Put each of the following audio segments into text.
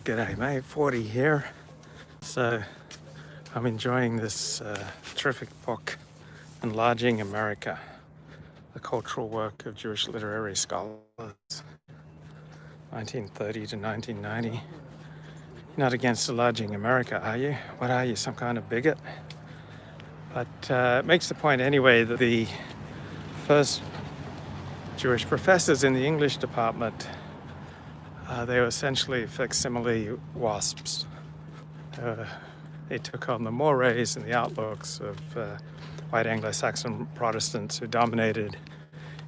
G'day mate, 40 here. So I'm enjoying this terrific book, Enlarging America, the cultural work of Jewish literary scholars, 1930 to 1990. You're not against enlarging America, are you? What are you, some kind of bigot? But it makes the point anyway that the first Jewish professors in the English department, they were essentially facsimile wasps. They took on the mores and the outlooks of white Anglo-Saxon Protestants who dominated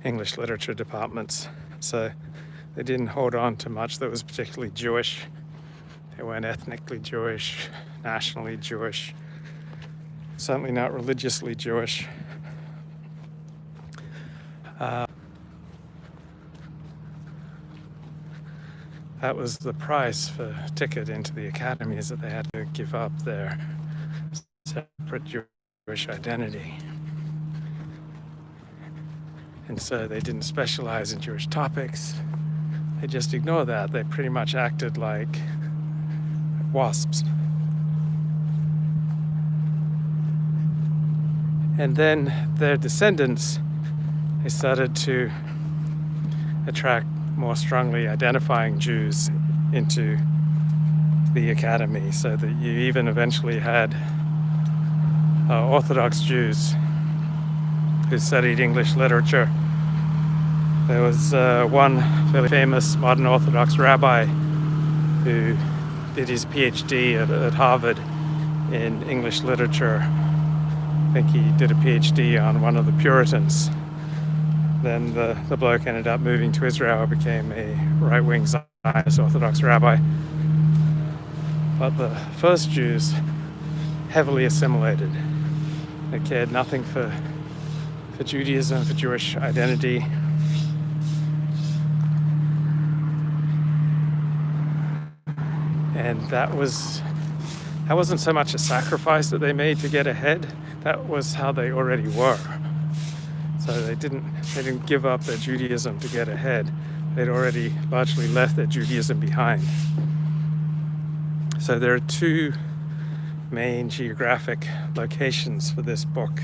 English literature departments. So they didn't hold on to much that was particularly Jewish. They weren't ethnically Jewish, nationally Jewish, certainly not religiously Jewish. That was the price for a ticket into the academies, that they had to give up their separate Jewish identity. And so they didn't specialize in Jewish topics. They just ignored that. They pretty much acted like wasps. And then their descendants, they started to attract more strongly identifying Jews into the academy, so that you even eventually had Orthodox Jews who studied English literature. There was one fairly famous modern Orthodox rabbi who did his PhD at Harvard in English literature. I think he did a PhD on one of the Puritans. Then the bloke ended up moving to Israel, became a right-wing Zionist Orthodox rabbi. But the first Jews heavily assimilated. They cared nothing for Judaism, for Jewish identity. And that wasn't so much a sacrifice that they made to get ahead. That was how they already were. So they didn't give up their Judaism to get ahead. They'd already largely left their Judaism behind. So there are two main geographic locations for this book,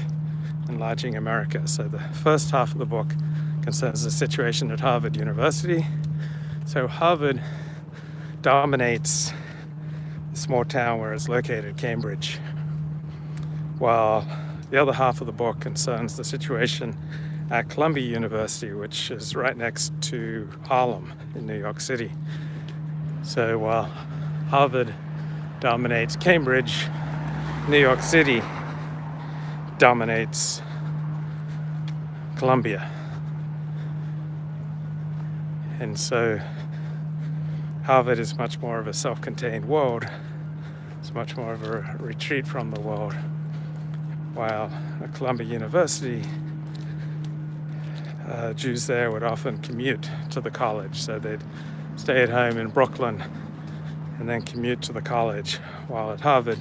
Enlarging America. So the first half of the book concerns the situation at Harvard University. So Harvard dominates the small town where it's located, Cambridge, while the other half of the book concerns the situation at Columbia University, which is right next to Harlem in New York City. So while Harvard dominates Cambridge, New York City dominates Columbia. And so Harvard is much more of a self-contained world. It's much more of a retreat from the world. While at Columbia University, Jews there would often commute to the college. So they'd stay at home in Brooklyn and then commute to the college. While at Harvard,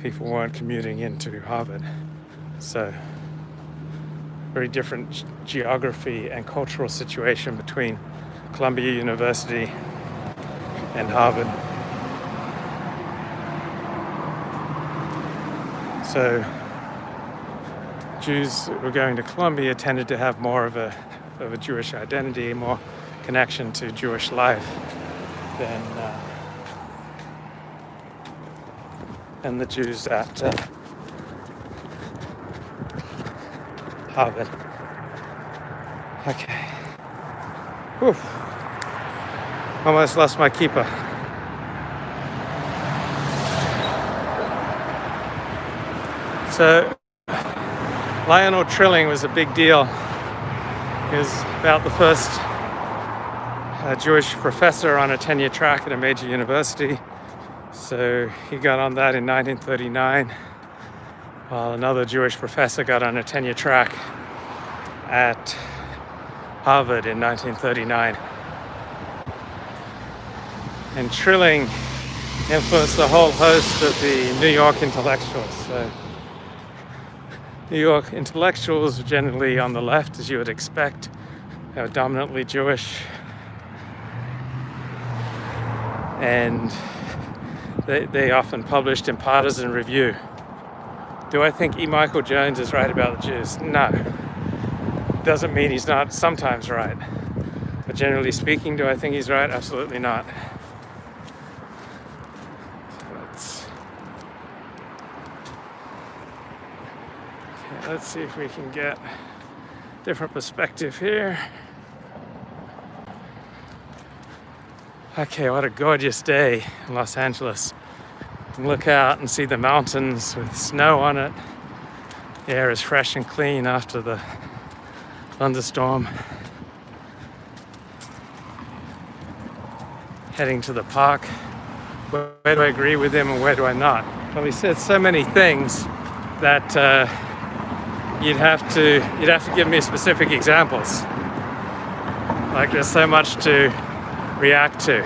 people weren't commuting into Harvard. So very different geography and cultural situation between Columbia University and Harvard. So Jews who were going to Columbia tended to have more of a Jewish identity, more connection to Jewish life than the Jews at Harvard. Okay. Whew. Almost lost my keeper. So Lionel Trilling was a big deal. He was about the first Jewish professor on a tenure track at a major university. So he got on that in 1939, while another Jewish professor got on a tenure track at Harvard in 1939. And Trilling influenced a whole host of the New York intellectuals. So New York intellectuals were generally on the left, as you would expect. They were dominantly Jewish. and they often published in Partisan Review. Do I think E. Michael Jones is right about the Jews? No. Doesn't mean he's not sometimes right. But generally speaking, do I think he's right? Absolutely not. Let's see if we can get a different perspective here. Okay, what a gorgeous day in Los Angeles. You can look out and see the mountains with snow on it. The air is fresh and clean after the thunderstorm. Heading to the park. Where do I agree with him and where do I not? Well, he said so many things that you'd have to give me specific examples. Like there's so much to react to.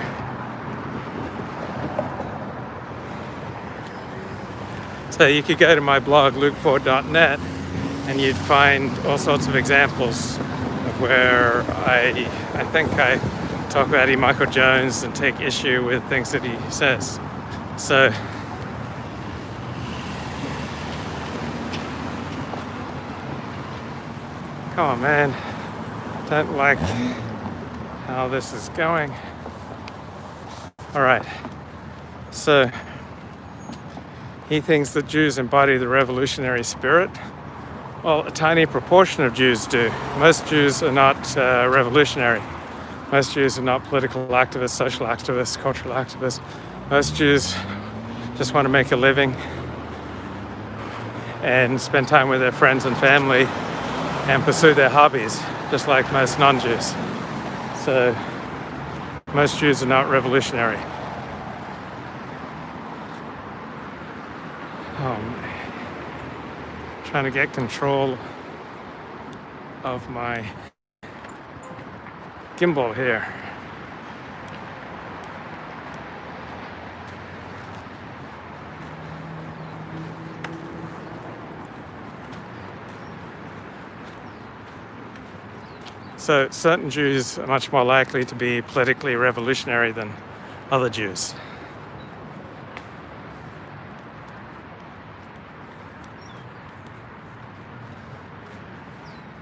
So you could go to my blog lukeford.net and you'd find all sorts of examples of where I think I talk about E. Michael Jones and take issue with things that he says. So come on, man. Don't like how this is going. All right. So he thinks that Jews embody the revolutionary spirit. Well, a tiny proportion of Jews do. Most Jews are not revolutionary. Most Jews are not political activists, social activists, cultural activists. Most Jews just want to make a living and spend time with their friends and family and pursue their hobbies, just like most non-Jews. So most Jews are not revolutionary. Trying to get control of my gimbal here. So certain Jews are much more likely to be politically revolutionary than other Jews.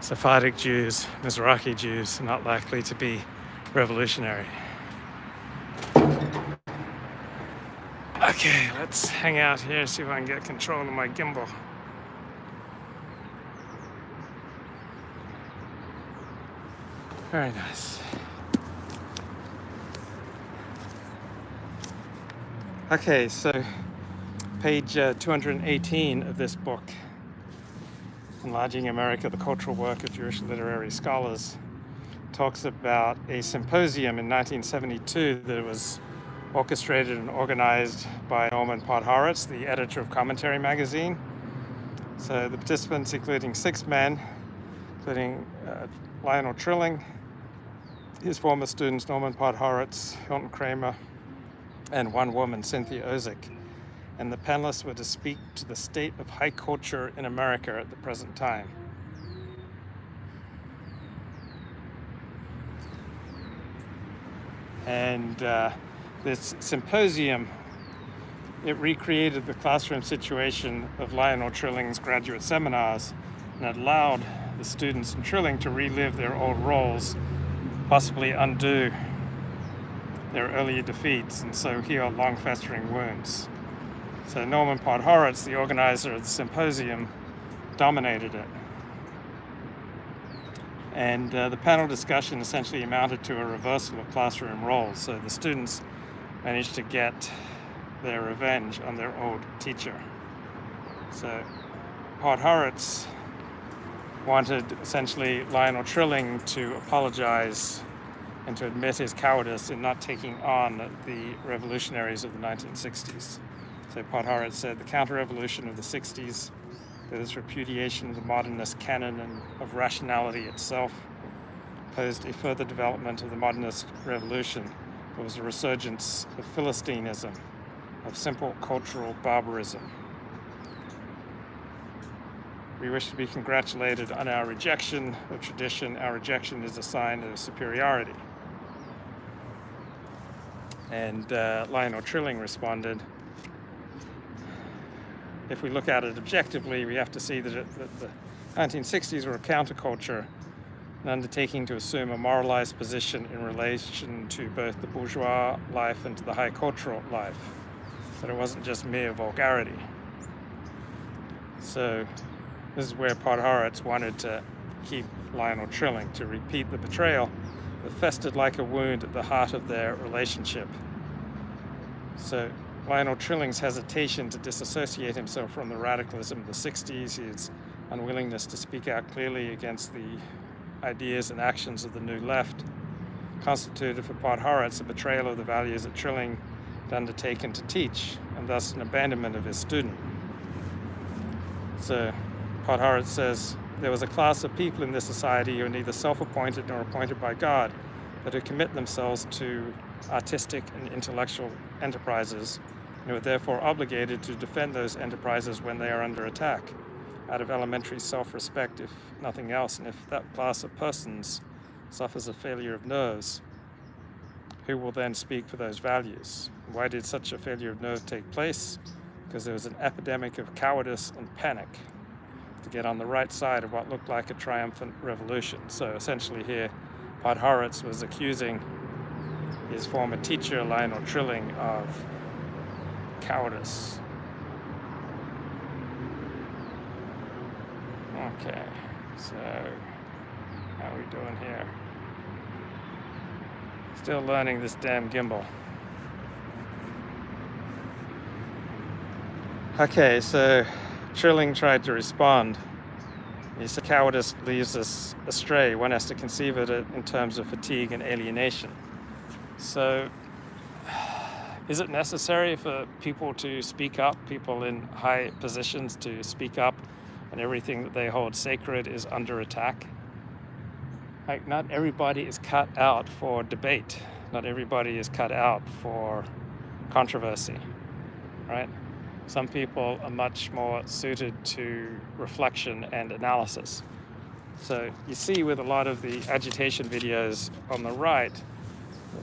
Sephardic Jews, Mizrahi Jews are not likely to be revolutionary. Okay, let's hang out here, see if I can get control of my gimbal. Very nice. Okay, so page 218 of this book, Enlarging America, the Cultural Work of Jewish Literary Scholars, talks about a symposium in 1972 that was orchestrated and organized by Norman Podhoretz, the editor of Commentary magazine. So the participants, including 6 men, including Lionel Trilling, his former students Norman Podhoretz, Hilton Kramer, and 1 woman, Cynthia Ozick. And the panelists were to speak to the state of high culture in America at the present time. And this symposium, it recreated the classroom situation of Lionel Trilling's graduate seminars, and it allowed the students in Trilling to relive their old roles, possibly undo their earlier defeats, and so heal long-festering wounds. So Norman Podhoretz, the organizer of the symposium, dominated it. And the panel discussion essentially amounted to a reversal of classroom roles. So the students managed to get their revenge on their old teacher. So Podhoretz wanted essentially Lionel Trilling to apologize and to admit his cowardice in not taking on the revolutionaries of the 1960s. So Podhoretz said the counter-revolution of the 60s, with its repudiation of the modernist canon and of rationality itself, posed a further development of the modernist revolution. It was a resurgence of Philistinism, of simple cultural barbarism. We wish to be congratulated on our rejection of tradition. Our rejection is a sign of superiority. And Lionel Trilling responded, if we look at it objectively, we have to see that the 1960s were a counterculture, an undertaking to assume a moralized position in relation to both the bourgeois life and to the high cultural life. That it wasn't just mere vulgarity. So this is where Podhoretz wanted to keep Lionel Trilling, to repeat the betrayal that festered like a wound at the heart of their relationship. So Lionel Trilling's hesitation to disassociate himself from the radicalism of the 60s, his unwillingness to speak out clearly against the ideas and actions of the New Left, constituted for Podhoretz a betrayal of the values that Trilling had undertaken to teach, and thus an abandonment of his student. So Podhoretz says, there was a class of people in this society who are neither self-appointed nor appointed by God, but who commit themselves to artistic and intellectual enterprises, and who are therefore obligated to defend those enterprises when they are under attack, out of elementary self-respect, if nothing else. And if that class of persons suffers a failure of nerves, who will then speak for those values? Why did such a failure of nerve take place? Because there was an epidemic of cowardice and panic to get on the right side of what looked like a triumphant revolution. So essentially here, Podhoretz was accusing his former teacher, Lionel Trilling, of cowardice. Okay, so how are we doing here? Still learning this damn gimbal. Okay, so Trilling tried to respond. He said cowardice leads us astray. One has to conceive it in terms of fatigue and alienation. So is it necessary for people to speak up, people in high positions to speak up, and everything that they hold sacred is under attack? Like, not everybody is cut out for debate. Not everybody is cut out for controversy, right? Some people are much more suited to reflection and analysis. So you see with a lot of the agitation videos on the right,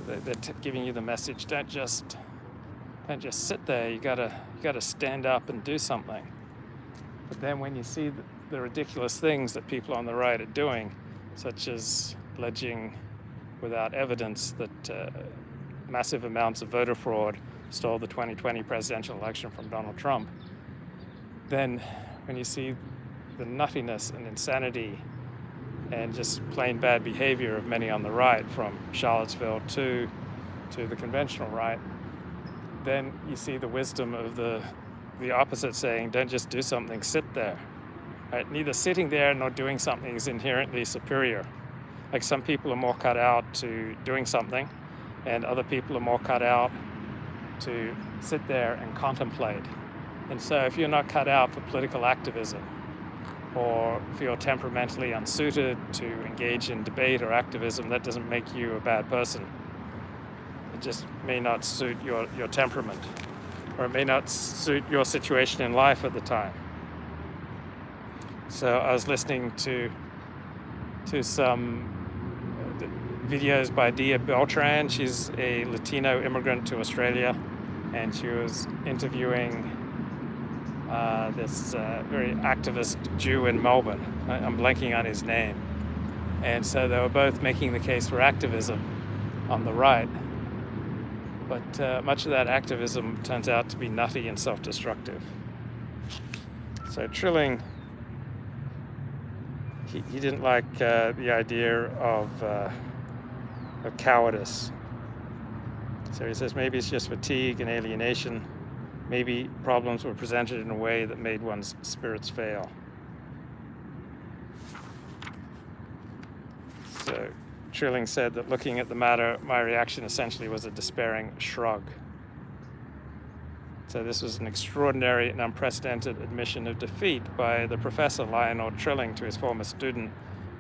they're giving you the message, don't just sit there, you gotta stand up and do something. But then when you see the ridiculous things that people on the right are doing, such as alleging without evidence that massive amounts of voter fraud stole the 2020 presidential election from Donald Trump, then when you see the nuttiness and insanity and just plain bad behavior of many on the right, from Charlottesville to the conventional right, then you see the wisdom of the opposite saying, don't just do something, sit there. Right? Neither sitting there nor doing something is inherently superior. Like, some people are more cut out to doing something, and other people are more cut out to sit there and contemplate. And so if you're not cut out for political activism, or if you're temperamentally unsuited to engage in debate or activism, that doesn't make you a bad person. It just may not suit your temperament, or it may not suit your situation in life at the time. So I was listening to some videos by Dia Beltran. She's a Latino immigrant to Australia, and she was interviewing this very activist Jew in Melbourne. I'm blanking on his name. And so they were both making the case for activism on the right. But much of that activism turns out to be nutty and self-destructive. So Trilling, he didn't like the idea of cowardice. So he says maybe it's just fatigue and alienation. Maybe problems were presented in a way that made one's spirits fail. So Trilling said that looking at the matter, my reaction essentially was a despairing shrug. So this was an extraordinary and unprecedented admission of defeat by the professor Lionel Trilling to his former student,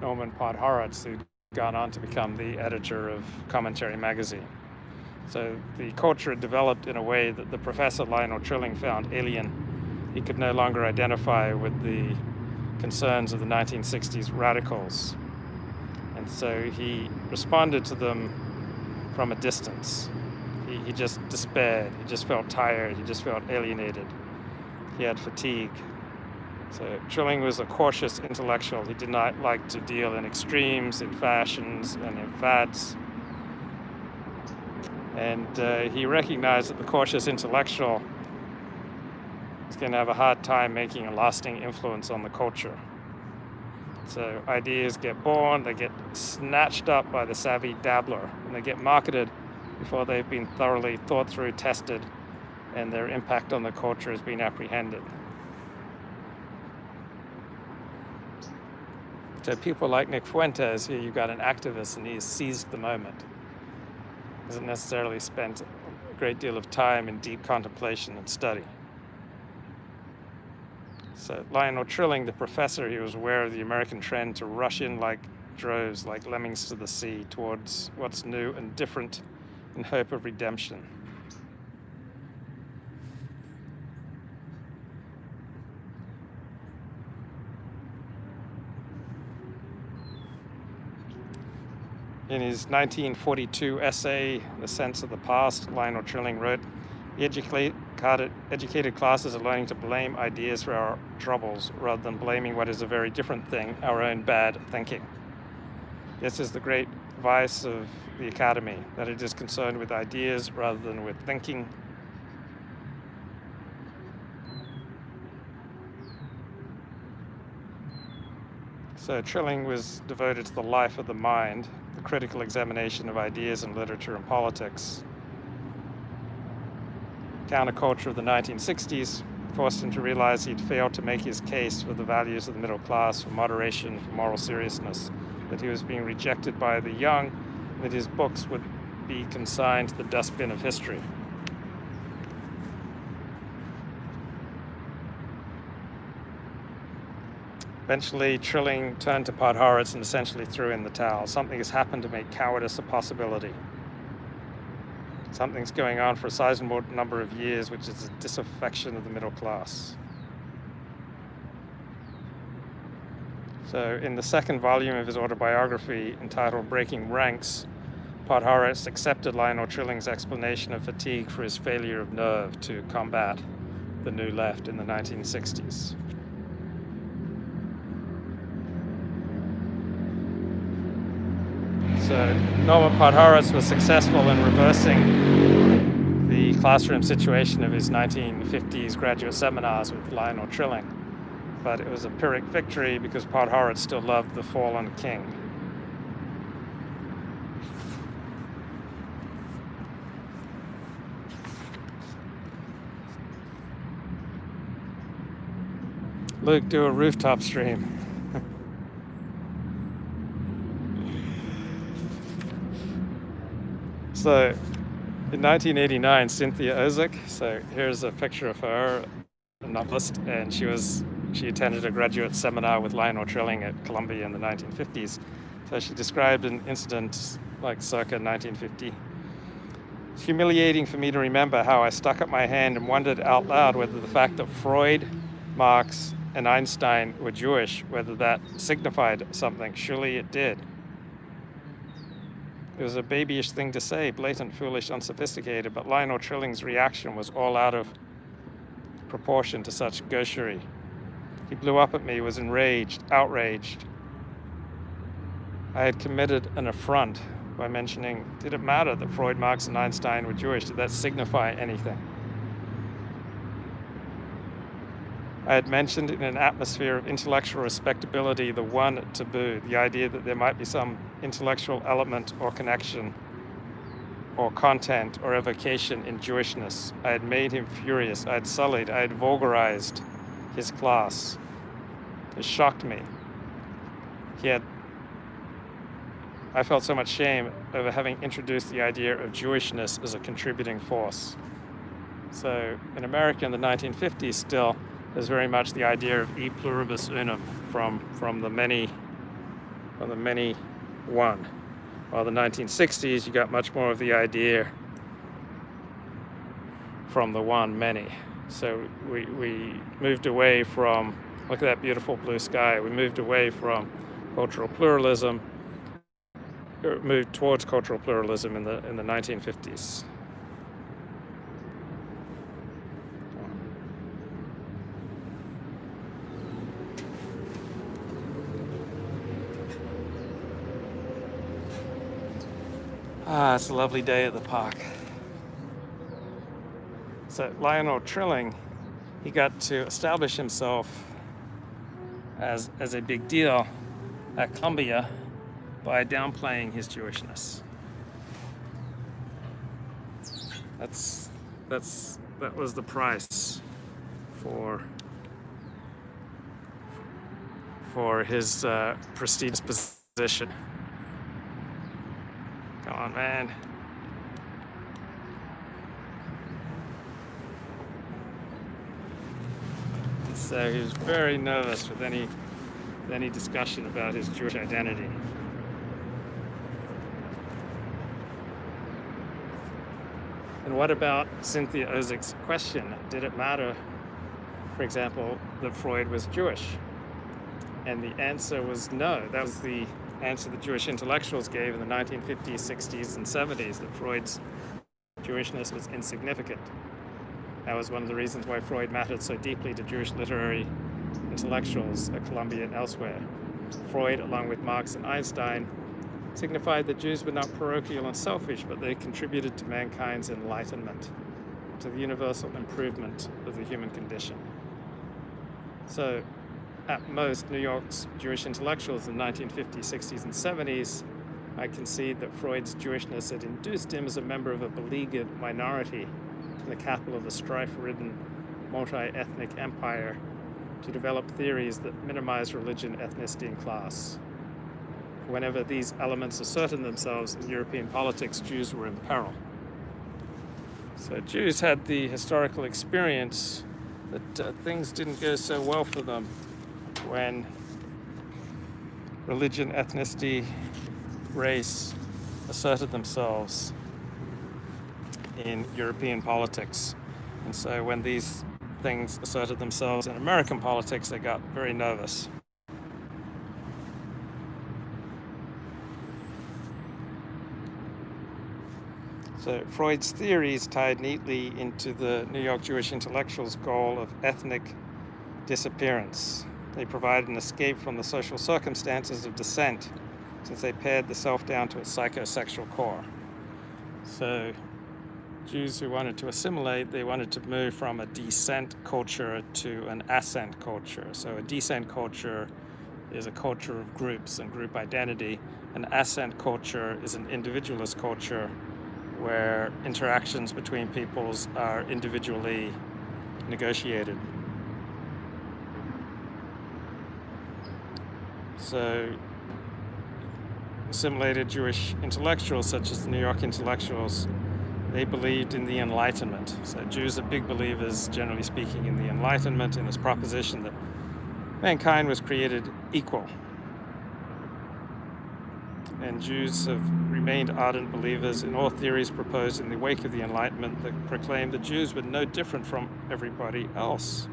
Norman Podhoretz, who'd gone on to become the editor of Commentary magazine. So the culture had developed in a way that the professor Lionel Trilling found alien. He could no longer identify with the concerns of the 1960s radicals. And so he responded to them from a distance. He just despaired. He just felt tired. He just felt alienated. He had fatigue. So Trilling was a cautious intellectual. He did not like to deal in extremes, in fashions, and in fads. And he recognized that the cautious intellectual is going to have a hard time making a lasting influence on the culture. So ideas get born, they get snatched up by the savvy dabbler, and they get marketed before they've been thoroughly thought through, tested, and their impact on the culture has been apprehended. So people like Nick Fuentes, here you've got an activist and he's seized the moment. Hasn't necessarily spent a great deal of time in deep contemplation and study. So Lionel Trilling, the professor, he was aware of the American trend to rush in like droves, like lemmings to the sea, towards what's new and different in hope of redemption. In his 1942 essay, The Sense of the Past, Lionel Trilling wrote, "The educated classes are learning to blame ideas for our troubles rather than blaming what is a very different thing, our own bad thinking. This is the great vice of the academy, that it is concerned with ideas rather than with thinking. So Trilling was devoted to the life of the mind, the critical examination of ideas in literature and politics. Counterculture of the 1960s forced him to realize he'd failed to make his case for the values of the middle class, for moderation, for moral seriousness, that he was being rejected by the young, and that his books would be consigned to the dustbin of history. Eventually, Trilling turned to Podhoretz and essentially threw in the towel. Something has happened to make cowardice a possibility. Something's going on for a sizable number of years, which is a disaffection of the middle class. So in the second volume of his autobiography, entitled Breaking Ranks, Podhoretz accepted Lionel Trilling's explanation of fatigue for his failure of nerve to combat the New Left in the 1960s. So Norman Podhoretz was successful in reversing the classroom situation of his 1950s graduate seminars with Lionel Trilling. But it was a Pyrrhic victory because Podhoretz still loved the fallen king. Luke, do a rooftop stream. So, in 1989, Cynthia Ozick, so here's a picture of her, a novelist, and she attended a graduate seminar with Lionel Trilling at Columbia in the 1950s. So she described an incident like circa 1950. It's humiliating for me to remember how I stuck up my hand and wondered out loud whether the fact that Freud, Marx, and Einstein were Jewish, whether that signified something. Surely it did. It was a babyish thing to say, blatant, foolish, unsophisticated, but Lionel Trilling's reaction was all out of proportion to such gaucherie. He blew up at me, was enraged, outraged. I had committed an affront by mentioning, did it matter that Freud, Marx, and Einstein were Jewish? Did that signify anything? I had mentioned in an atmosphere of intellectual respectability the one taboo, the idea that there might be some intellectual element or connection or content or evocation in Jewishness. I had made him furious. I had sullied, I had vulgarized his class. It shocked me. I felt so much shame over having introduced the idea of Jewishness as a contributing force. So in America in the 1950s still, there's very much the idea of e pluribus unum, from the many one. While the 1960s, you got much more of the idea from the one many. So we moved away from, look at that beautiful blue sky, we moved away from cultural pluralism, or moved towards cultural pluralism in the 1950s. Ah, it's a lovely day at the park. So Lionel Trilling, he got to establish himself as a big deal at Columbia by downplaying his Jewishness. That was the price for his prestigious position. Come on, man. So he was very nervous with any discussion about his Jewish identity. And what about Cynthia Ozik's question? Did it matter, for example, that Freud was Jewish? And the answer was no. That was the answer that Jewish intellectuals gave in the 1950s, 60s, and 70s, that Freud's Jewishness was insignificant. That was one of the reasons why Freud mattered so deeply to Jewish literary intellectuals at Columbia and elsewhere. Freud, along with Marx and Einstein, signified that Jews were not parochial and selfish, but they contributed to mankind's enlightenment, to the universal improvement of the human condition. So, at most, New York's Jewish intellectuals in the 1950s, 60s, and 70s might concede that Freud's Jewishness had induced him as a member of a beleaguered minority in the capital of a strife-ridden, multi-ethnic empire to develop theories that minimize religion, ethnicity, and class. Whenever these elements asserted themselves in European politics, Jews were in peril. So Jews had the historical experience that things didn't go so well for them when religion, ethnicity, race asserted themselves in European politics. And so when these things asserted themselves in American politics, they got very nervous. So Freud's theories tied neatly into the New York Jewish intellectuals' goal of ethnic disappearance. They provided an escape from the social circumstances of descent, since they pared the self down to its psychosexual core. So Jews who wanted to assimilate, they wanted to move from a descent culture to an ascent culture. So a descent culture is a culture of groups and group identity. An ascent culture is an individualist culture where interactions between peoples are individually negotiated. So assimilated Jewish intellectuals, such as the New York intellectuals, they believed in the Enlightenment. So Jews are big believers, generally speaking, in the Enlightenment and this proposition that mankind was created equal. And Jews have remained ardent believers in all theories proposed in the wake of the Enlightenment that proclaimed that Jews were no different from everybody else.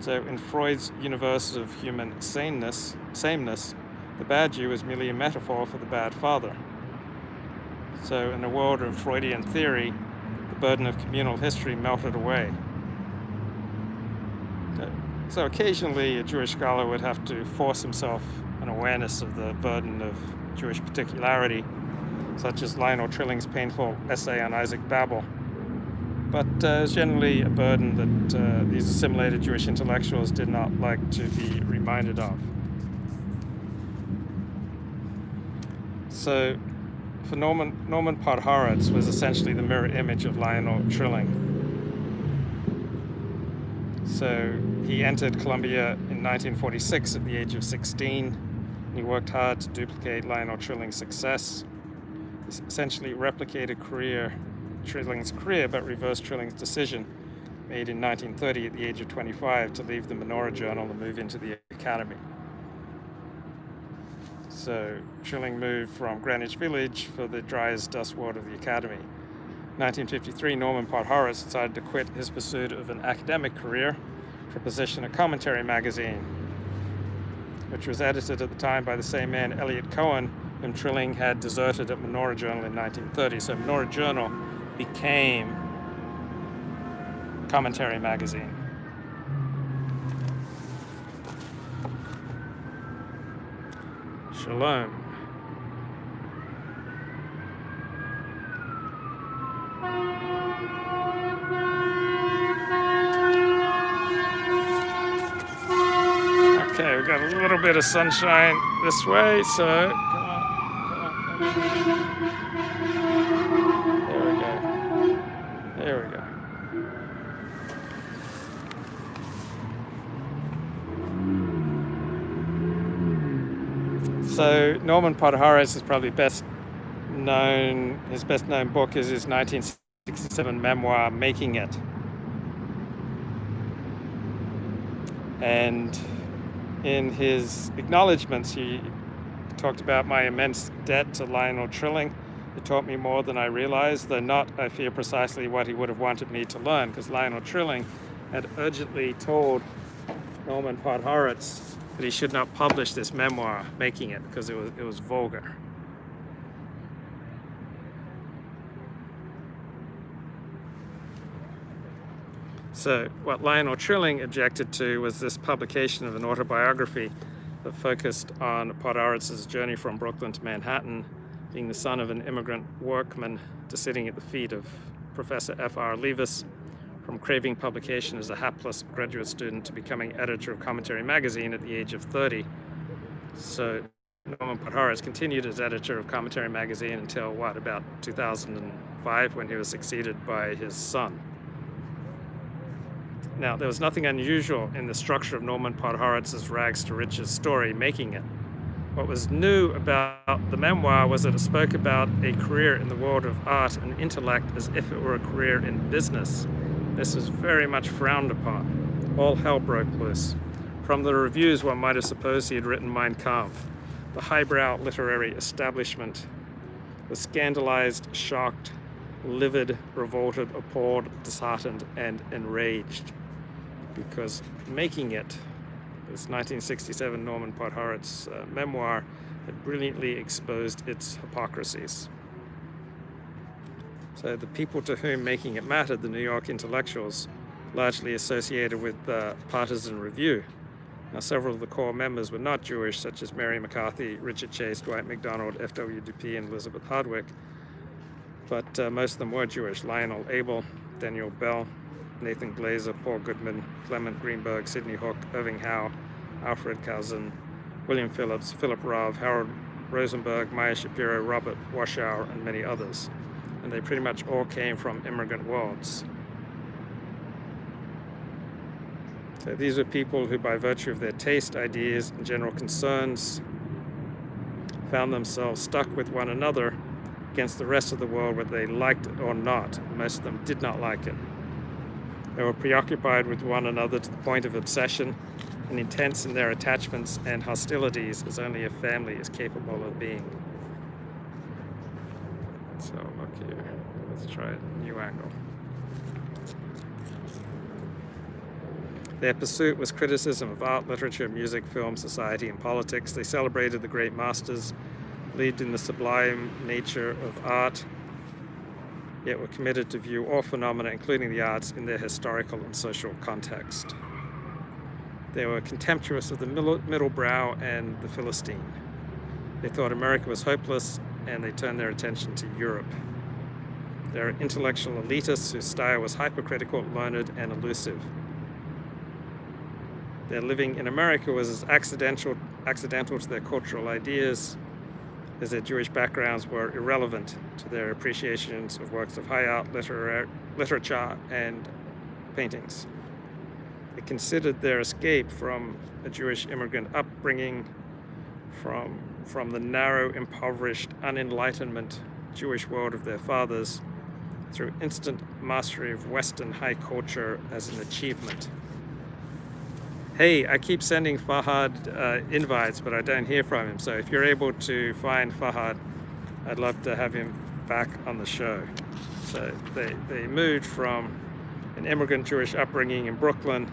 So in Freud's universe of human sameness, the bad Jew is merely a metaphor for the bad father. So in a world of Freudian theory, the burden of communal history melted away. So occasionally a Jewish scholar would have to force himself an awareness of the burden of Jewish particularity, such as Lionel Trilling's painful essay on Isaac Babel. But it's generally a burden that these assimilated Jewish intellectuals did not like to be reminded of. So for Norman Podhoretz was essentially the mirror image of Lionel Trilling. So he entered Columbia in 1946 at the age of 16. He worked hard to duplicate Lionel Trilling's success. He essentially replicated Trilling's career, but reversed Trilling's decision, made in 1930 at the age of 25, to leave the Menorah Journal and move into the academy. So Trilling moved from Greenwich Village for the dry as dust ward of the academy. In 1953, Norman Podhoretz decided to quit his pursuit of an academic career for a position at Commentary magazine, which was edited at the time by the same man, Eliot Cohen, whom Trilling had deserted at Menorah Journal in 1930. So Menorah Journal became Commentary magazine. Shalom. got a little bit of sunshine this way, so come on, there we go. There we go. So Norman Podhoretz is probably best known. His best known book is his 1967 memoir, Making It. And in his acknowledgements, he talked about my immense debt to Lionel Trilling. It taught me more than I realized, though not, I fear, precisely what he would have wanted me to learn, because Lionel Trilling had urgently told Norman Podhoretz that he should not publish this memoir, Making It, because it was vulgar. So what Lionel Trilling objected to was this publication of an autobiography that focused on Podhoretz's journey from Brooklyn to Manhattan, being the son of an immigrant workman to sitting at the feet of Professor F.R. Leavis, from craving publication as a hapless graduate student to becoming editor of Commentary magazine at the age of 30. So Norman Podhoretz continued as editor of Commentary magazine until, about 2005, when he was succeeded by his son. Now, there was nothing unusual in the structure of Norman Podhoretz's rags to riches story, Making It. What was new about the memoir was that it spoke about a career in the world of art and intellect as if it were a career in business. This was very much frowned upon. All hell broke loose. From the reviews, one might have supposed he had written Mein Kampf. The highbrow literary establishment was scandalized, shocked, livid, revolted, appalled, disheartened, and enraged. Because Making It, this 1967 Norman Podhoretz memoir, had brilliantly exposed its hypocrisies. So the people to whom Making It mattered, the New York intellectuals, largely associated with Partisan Review. Now, several of the core members were not Jewish, such as Mary McCarthy, Richard Chase, Dwight MacDonald, F.W. Dupee, and Elizabeth Hardwick. But most of them were Jewish: Lionel Abel, Daniel Bell, Nathan Glazer, Paul Goodman, Clement Greenberg, Sidney Hook, Irving Howe, Alfred Cousin, William Phillips, Philip Rove, Harold Rosenberg, Maya Shapiro, Robert Washour, and many others. And they pretty much all came from immigrant worlds. So these were people who, by virtue of their taste, ideas, and general concerns, found themselves stuck with one another against the rest of the world, whether they liked it or not. Most of them did not like it. They were preoccupied with one another to the point of obsession, and intense in their attachments and hostilities as only a family is capable of being. So look here, let's try a new angle. Their pursuit was criticism of art, literature, music, film, society, and politics. They celebrated the great masters, believed in the sublime nature of art, yet were committed to view all phenomena, including the arts, in their historical and social context. They were contemptuous of the middle brow and the Philistine. They thought America was hopeless, and they turned their attention to Europe. They were intellectual elitists whose style was hypercritical, learned, and elusive. Their living in America was as accidental to their cultural ideas as their Jewish backgrounds were irrelevant to their appreciations of works of high art, literature, and paintings. They considered their escape from a Jewish immigrant upbringing, from the narrow, impoverished, unenlightenment Jewish world of their fathers, through instant mastery of Western high culture as an achievement. Hey, I keep sending Fahad invites, but I don't hear from him. So if you're able to find Fahad, I'd love to have him back on the show. So they moved from an immigrant Jewish upbringing in Brooklyn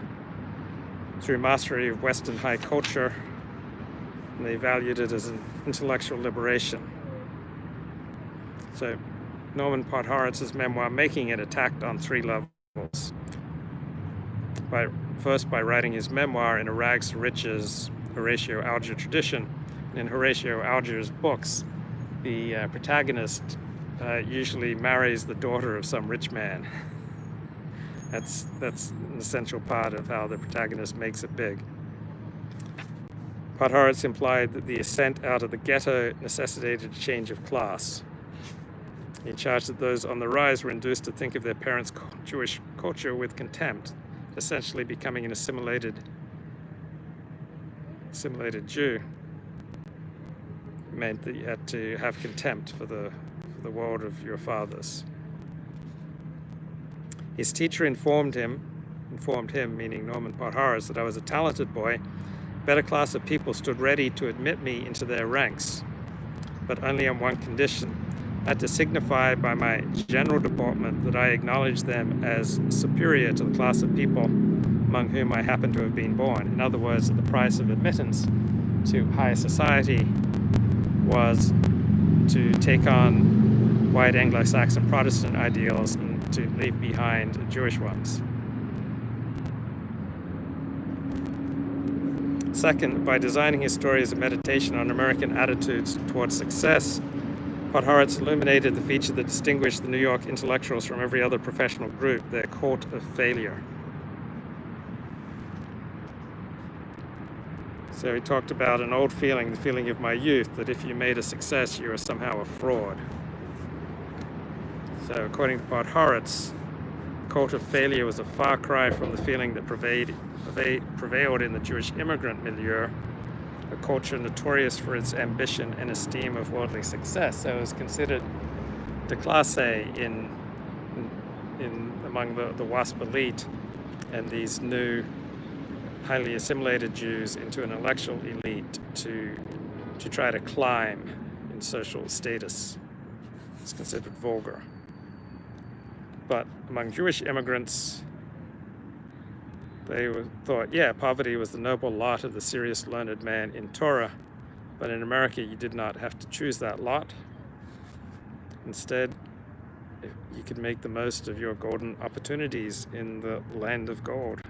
through mastery of Western high culture, and they valued it as an intellectual liberation. So Norman Podhoretz's memoir, Making It, attacked on three levels. First, by writing his memoir in a rags to riches Horatio Alger tradition. In Horatio Alger's books, the protagonist usually marries the daughter of some rich man. That's an essential part of how the protagonist makes it big. Podhoretz implied that the ascent out of the ghetto necessitated a change of class. He charged that those on the rise were induced to think of their parents' Jewish culture with contempt, essentially becoming an assimilated Jew. It meant that you had to have contempt for the world of your fathers. His teacher informed him, meaning Norman Podhoretz, that I was a talented boy. A better class of people stood ready to admit me into their ranks, but only on one condition. I had to signify by my general deportment that I acknowledged them as superior to the class of people among whom I happened to have been born. In other words, the price of admittance to higher society was to take on white Anglo-Saxon Protestant ideals and to leave behind Jewish ones. Second, by designing his story as a meditation on American attitudes towards success, Podhoretz illuminated the feature that distinguished the New York intellectuals from every other professional group, their cult of failure. So he talked about an old feeling, the feeling of my youth, that if you made a success, you were somehow a fraud. So according to Podhoretz, cult of failure was a far cry from the feeling that prevailed in the Jewish immigrant milieu, a culture notorious for its ambition and esteem of worldly success. So it was considered déclassé in among the WASP elite and these new highly assimilated Jews into an intellectual elite to try to climb in social status. It's considered vulgar. But among Jewish immigrants, they thought, yeah, poverty was the noble lot of the serious learned man in Torah, but in America you did not have to choose that lot. Instead, you could make the most of your golden opportunities in the land of gold.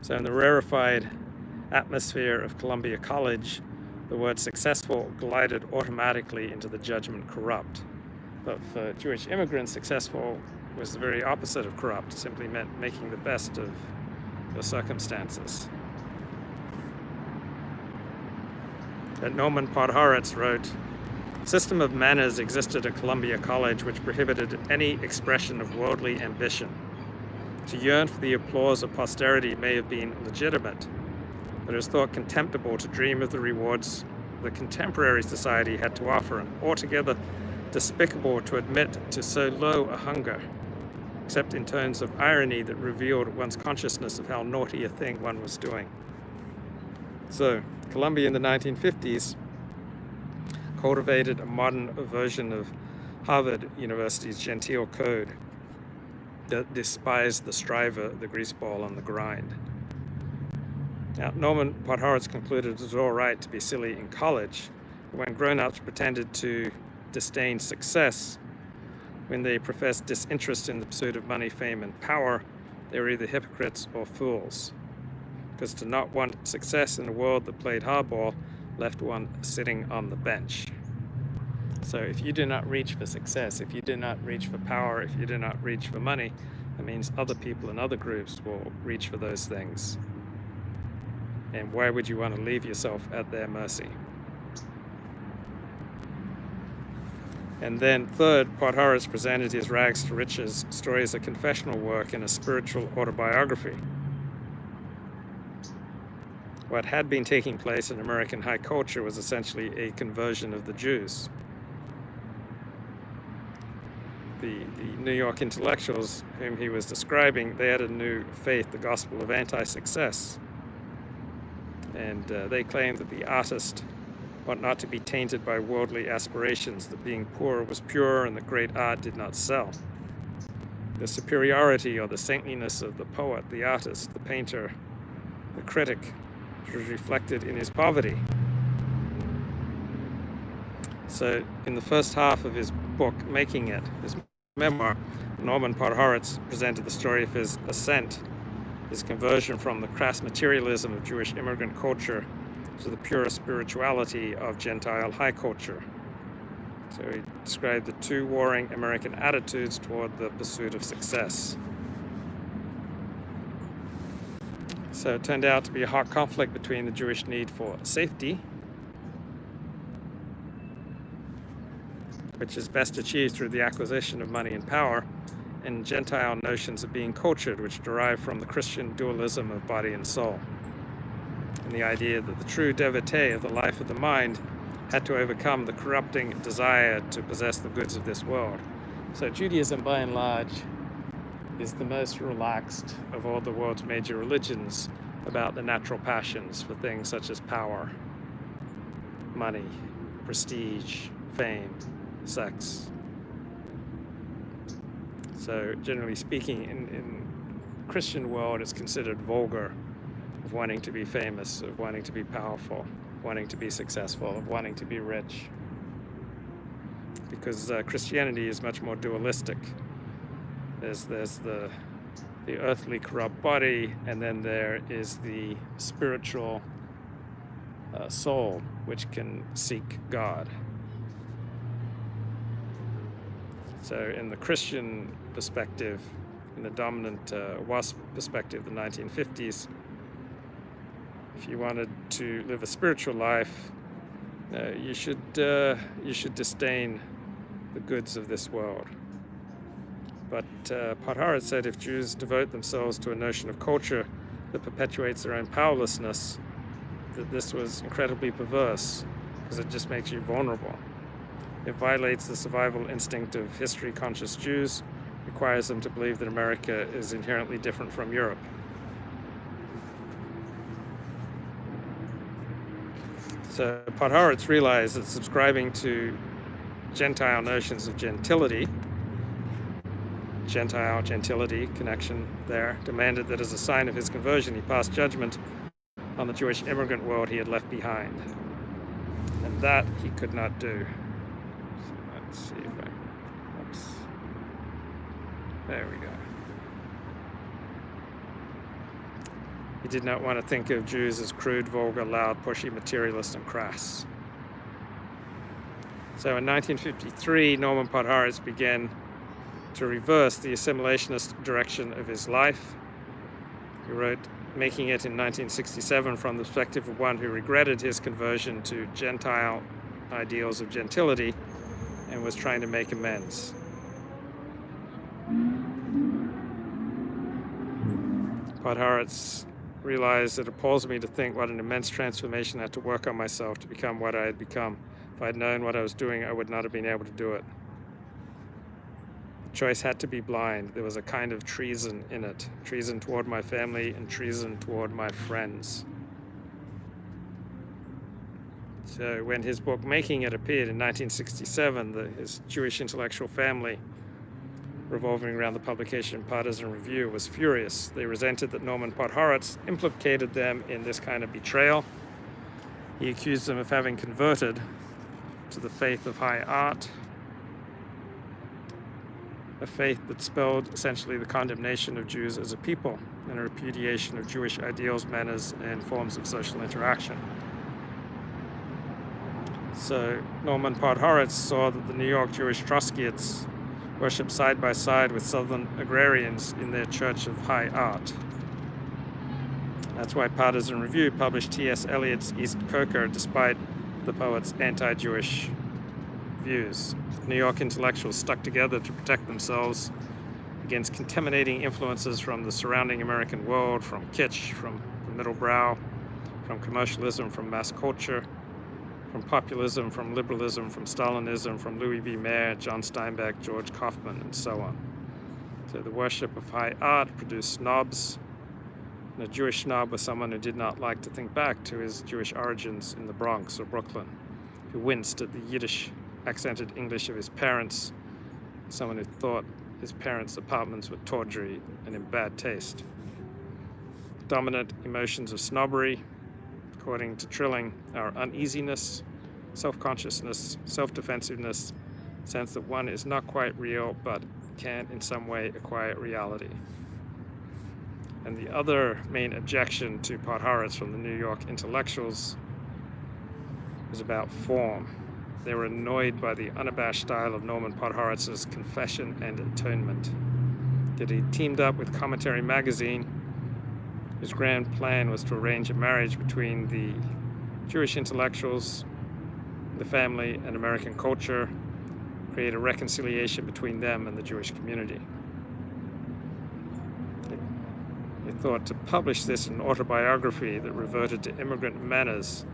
So in the rarefied atmosphere of Columbia College, the word successful glided automatically into the judgment corrupt. But for Jewish immigrants, successful was the very opposite of corrupt. It simply meant making the best of your circumstances. And Norman Podhoretz wrote, "A system of manners existed at Columbia College which prohibited any expression of worldly ambition. To yearn for the applause of posterity may have been legitimate, but it was thought contemptible to dream of the rewards the contemporary society had to offer, and altogether despicable to admit to so low a hunger, except in tones of irony that revealed one's consciousness of how naughty a thing one was doing." So, Columbia in the 1950s cultivated a modern version of Harvard University's genteel code that despised the striver, the greaseball, and the grind. Now, Norman Podhoretz concluded it was all right to be silly in college, but when grown-ups pretended to disdain success, when they professed disinterest in the pursuit of money, fame, and power, they were either hypocrites or fools. Because to not want success in a world that played hardball left one sitting on the bench. So if you do not reach for success, if you do not reach for power, if you do not reach for money, that means other people and other groups will reach for those things. And why would you want to leave yourself at their mercy? And then third, Podhoretz presented his rags to riches story as a confessional work and a spiritual autobiography. What had been taking place in American high culture was essentially a conversion of the Jews. The New York intellectuals whom he was describing, they had a new faith, the gospel of anti-success. And they claimed that the artist ought not to be tainted by worldly aspirations, that being poor was pure and that great art did not sell. The superiority or the saintliness of the poet, the artist, the painter, the critic was reflected in his poverty. So in the first half of his book, Making It, his memoir, Norman Podhoretz presented the story of his ascent, his conversion from the crass materialism of Jewish immigrant culture to the pure spirituality of Gentile high culture. So he described the two warring American attitudes toward the pursuit of success. So it turned out to be a hot conflict between the Jewish need for safety, which is best achieved through the acquisition of money and power, and Gentile notions of being cultured, which derive from the Christian dualism of body and soul, and the idea that the true devotee of the life of the mind had to overcome the corrupting desire to possess the goods of this world. So Judaism, by and large, is the most relaxed of all the world's major religions about the natural passions for things such as power, money, prestige, fame, sex. So generally speaking, in the Christian world, it's considered vulgar of wanting to be famous, of wanting to be powerful, wanting to be successful, of wanting to be rich. Because Christianity is much more dualistic. There's the earthly corrupt body, and then there is the spiritual soul, which can seek God. So in the Christian perspective, in the dominant WASP perspective, the 1950s, if you wanted to live a spiritual life, you should disdain the goods of this world. But Podhoretz said if Jews devote themselves to a notion of culture that perpetuates their own powerlessness, that this was incredibly perverse, because it just makes you vulnerable. It violates the survival instinct of history-conscious Jews, requires them to believe that America is inherently different from Europe. So Podhoretz realized that subscribing to Gentile notions of gentility, gentility connection there, demanded that as a sign of his conversion he pass judgment on the Jewish immigrant world he had left behind. And that he could not do. Let's see if oops. There we go. He did not want to think of Jews as crude, vulgar, loud, pushy, materialist, and crass. So in 1953, Norman Podhoretz began to reverse the assimilationist direction of his life. He wrote Making It in 1967 from the perspective of one who regretted his conversion to Gentile ideals of gentility and was trying to make amends. Podhoretz realized it appalls me to think what an immense transformation I had to work on myself to become what I had become. If I had known what I was doing, I would not have been able to do it. The choice had to be blind. There was a kind of treason in it. Treason toward my family and treason toward my friends. So when his book Making It appeared in 1967, his Jewish intellectual family, revolving around the publication Partisan Review, was furious. They resented that Norman Podhoretz implicated them in this kind of betrayal. He accused them of having converted to the faith of high art, a faith that spelled essentially the condemnation of Jews as a people and a repudiation of Jewish ideals, manners, and forms of social interaction. So Norman Podhoretz saw that the New York Jewish Trotskyists worshiped side by side with Southern agrarians in their church of high art. That's why Partisan Review published T.S. Eliot's East Coker despite the poet's anti-Jewish views. New York intellectuals stuck together to protect themselves against contaminating influences from the surrounding American world, from kitsch, from the middle brow, from commercialism, from mass culture, from populism, from liberalism, from Stalinism, from Louis B. Mayer, John Steinbeck, George Kaufman, and so on. So the worship of high art produced snobs, and a Jewish snob was someone who did not like to think back to his Jewish origins in the Bronx or Brooklyn, who winced at the Yiddish accented English of his parents, someone who thought his parents' apartments were tawdry and in bad taste. Dominant emotions of snobbery, according to Trilling, are uneasiness, self-consciousness, self-defensiveness, sense that one is not quite real but can in some way acquire reality. And the other main objection to Podhoretz from the New York intellectuals was about form. They were annoyed by the unabashed style of Norman Podhoretz's Confession and Atonement. That he teamed up with Commentary magazine whose grand plan was to arrange a marriage between the Jewish intellectuals, the family, and American culture, create a reconciliation between them and the Jewish community. He thought to publish this in an autobiography that reverted to immigrant manners,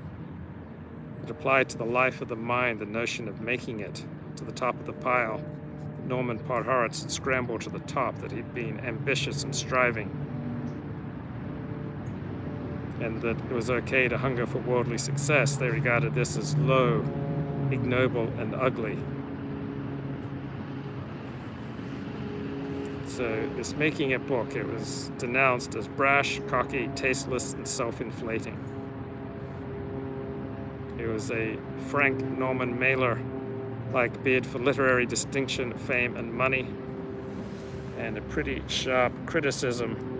that applied to the life of the mind the notion of making it to the top of the pile. Norman Podhoretz had scrambled to the top, that he'd been ambitious and striving, and that it was okay to hunger for worldly success. They regarded this as low, ignoble, and ugly. So this Making It book, it was denounced as brash, cocky, tasteless, and self-inflating. It was a Frank Norman Mailer-like bid for literary distinction, fame, and money, and a pretty sharp criticism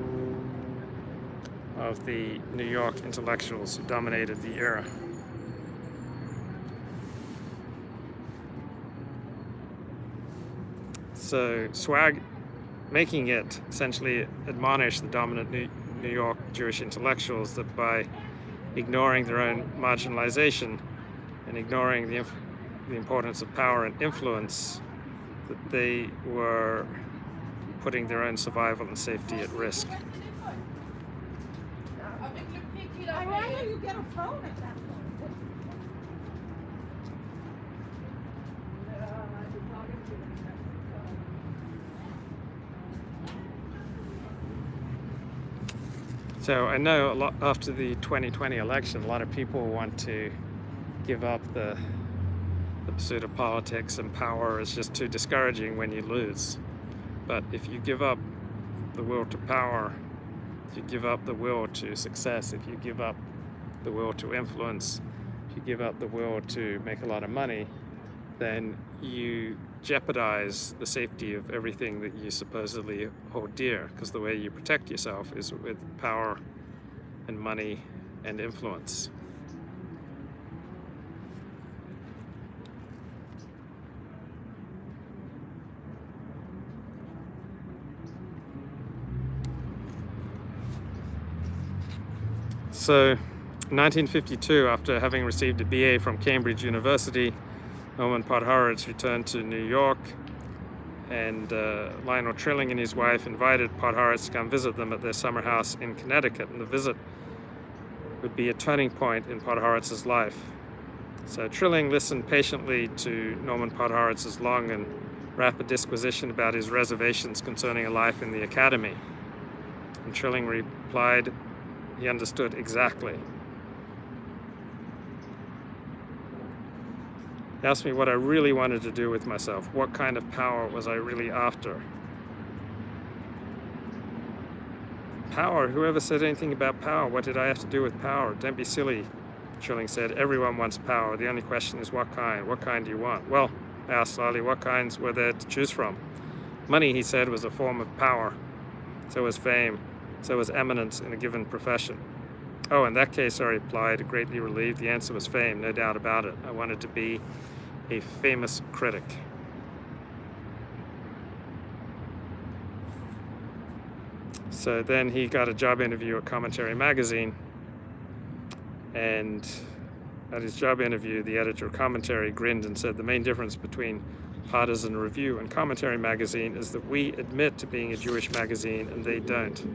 of the New York intellectuals who dominated the era. So Making It essentially admonished the dominant New York Jewish intellectuals that by ignoring their own marginalization and ignoring the importance of power and influence, that they were putting their own survival and safety at risk. Why do you get a phone at that point? So I know a lot after the 2020 election, a lot of people want to give up the pursuit of politics, and power is just too discouraging when you lose. But if you give up the will to power, if you give up the will to success, if you give up the will to influence, if you give up the will to make a lot of money, then you jeopardize the safety of everything that you supposedly hold dear, because the way you protect yourself is with power and money and influence. So, in 1952, after having received a BA from Cambridge University, Norman Podhoretz returned to New York, and Lionel Trilling and his wife invited Podhoretz to come visit them at their summer house in Connecticut, and the visit would be a turning point in Podhoretz's life. So Trilling listened patiently to Norman Podhoretz's long and rapid disquisition about his reservations concerning a life in the academy, and Trilling replied he understood exactly. He asked me what I really wanted to do with myself. What kind of power was I really after? Power? Whoever said anything about power? What did I have to do with power? Don't be silly, Trilling said. Everyone wants power. The only question is what kind? What kind do you want? Well, I asked slyly, what kinds were there to choose from? Money, he said, was a form of power. So was fame. So was eminence in a given profession. Oh, in that case, I replied, greatly relieved. The answer was fame, no doubt about it. I wanted to be a famous critic. So then he got a job interview at Commentary magazine, and at his job interview, the editor of Commentary grinned and said, the main difference between Partisan Review and Commentary magazine is that we admit to being a Jewish magazine and they don't.